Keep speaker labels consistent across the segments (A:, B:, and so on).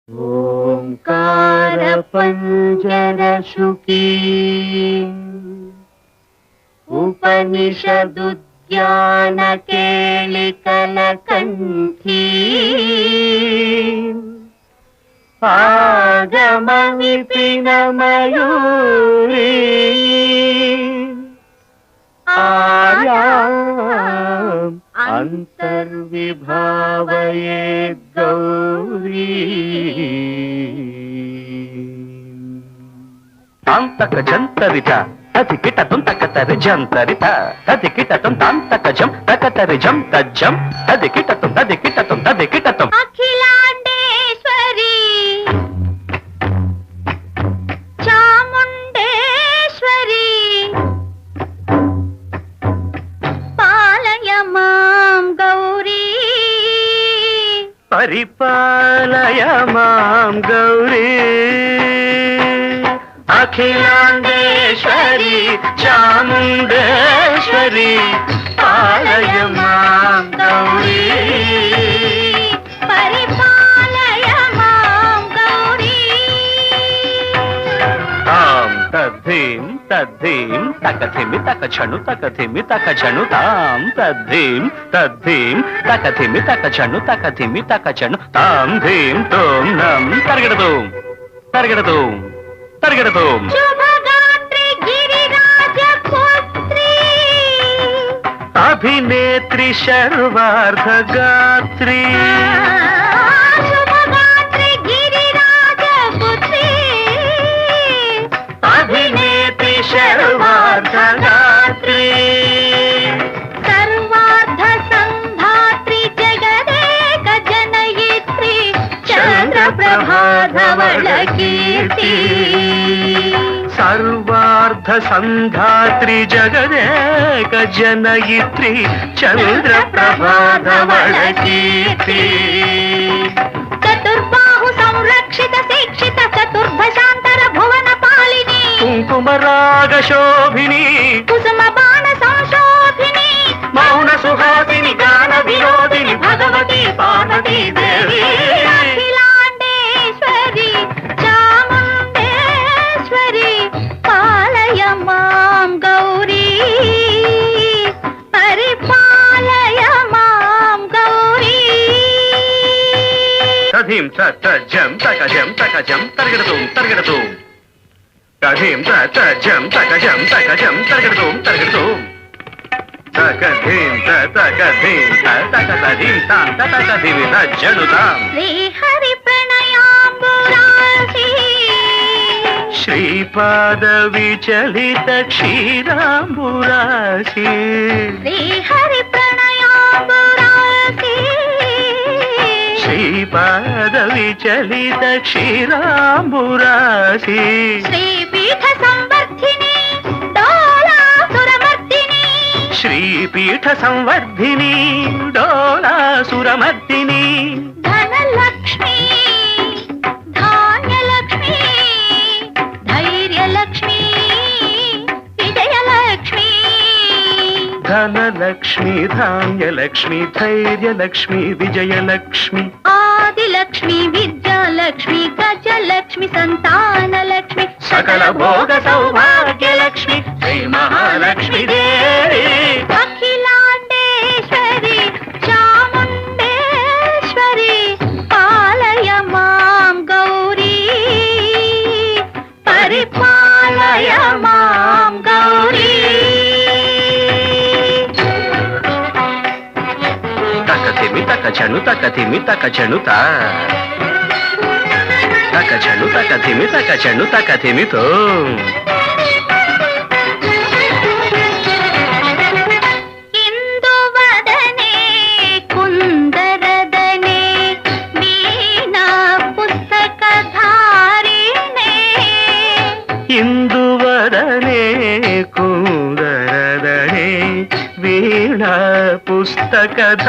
A: ఓంకార పంజర శుకీ ఉపనిషదుద్యాన కేళికల కంఠీ ఆగమ విపిన మయూరీ ఆర్యాం అంతర్విభావయేద్ గౌరీ
B: తాంతక జంతరిత తది కిటతం తకతరి జంతరిత తది కిటతం తాంతక జం తకతరి జం తజ్జం తది కిటతం
A: అఖిలాండేశ్వరి చాముండేశ్వరి పాలయ మాం గౌరీ
B: పరిపాలయ మాం గౌరీ అఖిలాండేశ్వరి చాముండేశ్వరి పాలయ మాం గౌరీ
A: పరిపాలయ మాం గౌరీ
B: తాం తద్ధీం తద్ధీం తకథిమి తకచను తకథిమి తకచను తాం తద్ధీం తద్ధీం తకథిమి తకచను తకథిమి తకచను తాం ధీం తోం నం తరగడదోం తరగడదోం తరగడదోం
A: శుభగాత్రి గిరిరాజ పుత్రి
B: అభినేత్రి శర్వార్ధ గాత్రి
A: శుభగాత్రి గిరిరాజ పుత్రి
B: అభినేత్రి శర్వార్ధ గాత్రి
A: సర్వార్థ సంధాత్రి జగదేక జనయిత్రి చంద్రప్రభాధవళ కీర్తి
B: సర్వార్ధ సంధాత్రి జగదేక జనయిత్రి చంద్రప్రభాధవళ కీర్తి
A: చతుర్బాహు సంరక్షిత శిక్షిత చతుర్భశాంతర భువన పాలిని
B: కుంకుమరాగ శోభిని
A: కుసుమ బాణ సంశోభిని
B: మౌన సుహాసిని గాన వినోదిని భగవతి పార్వతీ దేవి
A: అఖిలాండేశ్వరి చాముండేశ్వరి పాలయ మాం గౌరీ పరిపాలయ మాం గౌరీ
B: తధీం తజ్జం తకజం తకజం తరగడదోం తరగడదోం తధీం తజ్జం తకజం తకజం తరగడదోం తరగడదోం తకధీం తకధీం తకధీం తాం తకధీం తజ్జనుతాం
A: శ్రీహరి ప్రణయాంబురాశి
B: శ్రీపాద విచలిత క్షీరాంబురాశి
A: శ్రీహరి ప్రణయాంబురాశి
B: శ్రీపాద విచలిత క్షీరాంబురాశి
A: శ్రీపీఠ సంవర్ధిని డోలాసురమర్దిని
B: శ్రీపీఠ సంవర్ధిని డోలాసురమర్దిని
A: ధనలక్ష్మి ధాన్యలక్ష్మి ధైర్యలక్ష్మి విజయలక్ష్మి
B: ధనలక్ష్మి ధాన్యలక్ష్మి ధైర్యలక్ష్మి విజయలక్ష్మి
A: ఆదిలక్ష్మి విద్యాలక్ష్మి గజలక్ష్మి సంతానలక్ష్మి
B: సకల భోగ సౌభాగ్యలక్ష్మి శ్రీ మహాలక్ష్మి దేవి
A: అఖిలాండేశ్వరి చాముండేశ్వరి పాలయ మాం గౌరీ పరిపాలయ మాం గౌరీ
B: తకతిమి తకచను తకతిమి తకచను తా తకచను తకతిమి తకచను తకతిమితో
A: ఇందువదనే కుందరదనే వీణా పుస్తకధారిణే
B: ఇందువదనే కుందరదనే వీణా పుస్తకధారిణి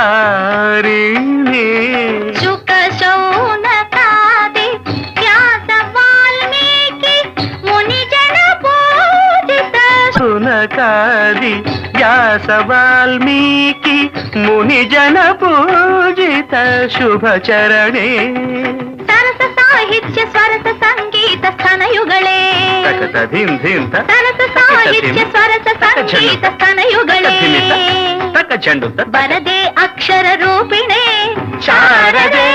A: శుక శౌనకాది వ్యాస వాల్మీకి మునిజన పూజిత
B: సునకాది వ్యాస వాల్మీకి మునిజన పూజిత శుభచరణే
A: సరస ಸ್ತನಯುಗಳೇ
B: ತಕತ ಧೀಂ ಧೀಂ ತ
A: ಸರಸ ಸಾಹಿತ್ಯ ಸ್ವರಸ ಸಂಗೀತ ಸ್ತನಯುಗಳೇ
B: ತಕ ಚೆಂಡು ತ
A: ಬರದೆ ಅಕ್ಷರ ರೂಪಿಣೆ
B: ಶಾರದೆ